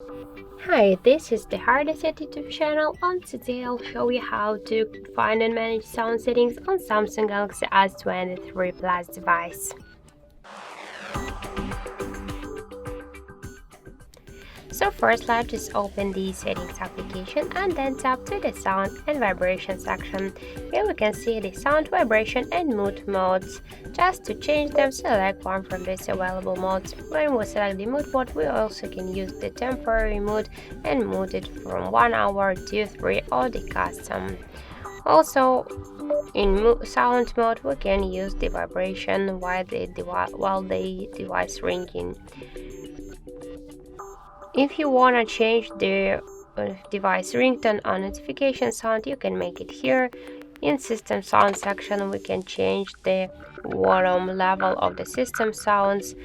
Hi, this is the HardReset YouTube channel. On today I'll show you how to find and manage sound settings on Samsung Galaxy S23 Plus device. So first let's just open the settings application and then tap to the sound and vibration section. Here we can see the sound, vibration and mood modes. Just to change them, select one from these available modes. When we select the mood mode, we also can use the temporary mood and move it from 1 hour to 3 or the custom. Also, in sound mode, we can use the vibration while the device ringing. If you want to change the device ringtone or notification sound, you can make it here. In system sound section, we can change the volume level of the system sounds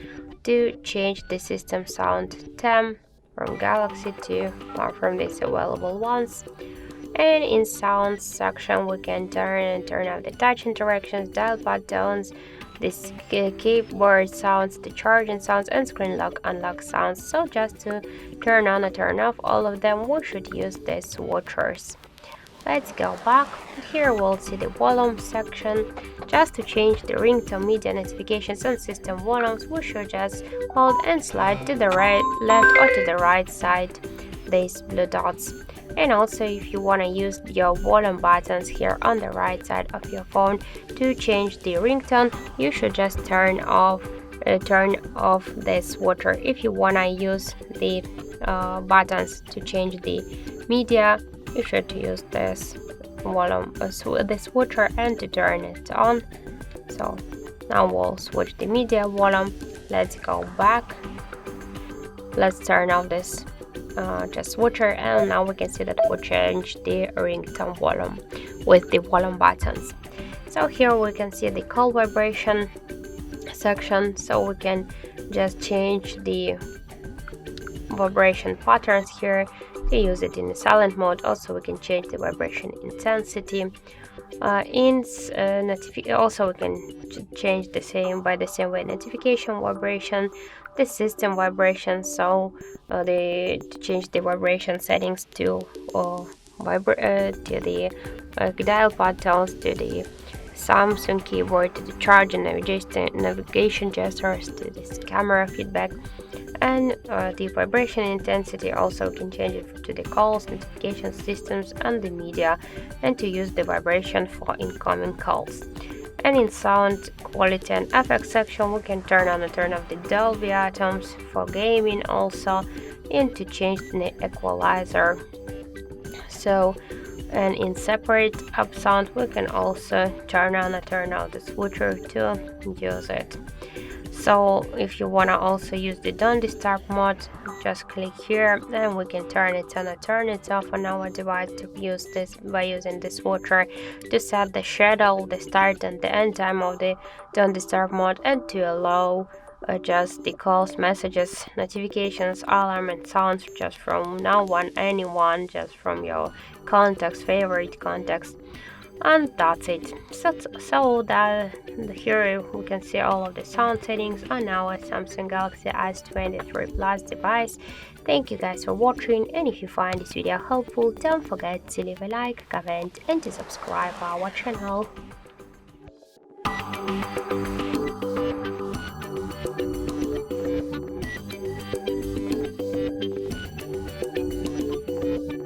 to change the system sound temp from Galaxy to one from these available ones. And in sounds section, we can turn off the touch interactions, dial buttons, this keyboard sounds, the charging sounds, and screen lock unlock sounds. So just to turn on or turn off all of them, we should use the switchers. Let's go back. Here we'll see the volume section. Just to change the ringtone, media notifications, and system volumes, we should just hold and slide to the right, left, or to the right side these blue dots. And also, if you want to use your volume buttons here on the right side of your phone to change the ringtone, you should just turn off the switcher. If you want to use the buttons to change the media, you should use this volume, the switcher, and to turn it on. So now we'll switch the media volume. Let's go back. Let's turn off this just switcher, and now we can see that we change the ringtone volume with the volume buttons. So here we can see the call vibration section, so we can just change the vibration patterns here to use it in the silent mode. Also we can change the vibration intensity. Also we can change the same way notification vibration, the system vibration, so to change the vibration settings to the dial buttons, to the Samsung keyboard, to the charge and navigation gestures, to this camera feedback, and the vibration intensity. Also we can change it to the calls, notification systems, and the media, and to use the vibration for incoming calls. And in sound quality and effects section, we can turn on and turn off the Dolby Atoms for gaming also, and to change the equalizer. So, and in separate up sound, we can also turn on and turn off the switcher to use it. So if you want to also use the don't disturb mode, just click here and we can turn it on or turn it off on our device to use this by using the switcher to set the schedule, the start and the end time of the don't disturb mode, and to allow just the calls, messages, notifications, alarm and sounds just from no one, anyone, just from your contacts, favorite contacts. And that's it. So that here we can see all of the sound settings on our Samsung Galaxy S23 Plus device. Thank you guys for watching, and if you find this video helpful, don't forget to leave a like, comment and to subscribe our channel.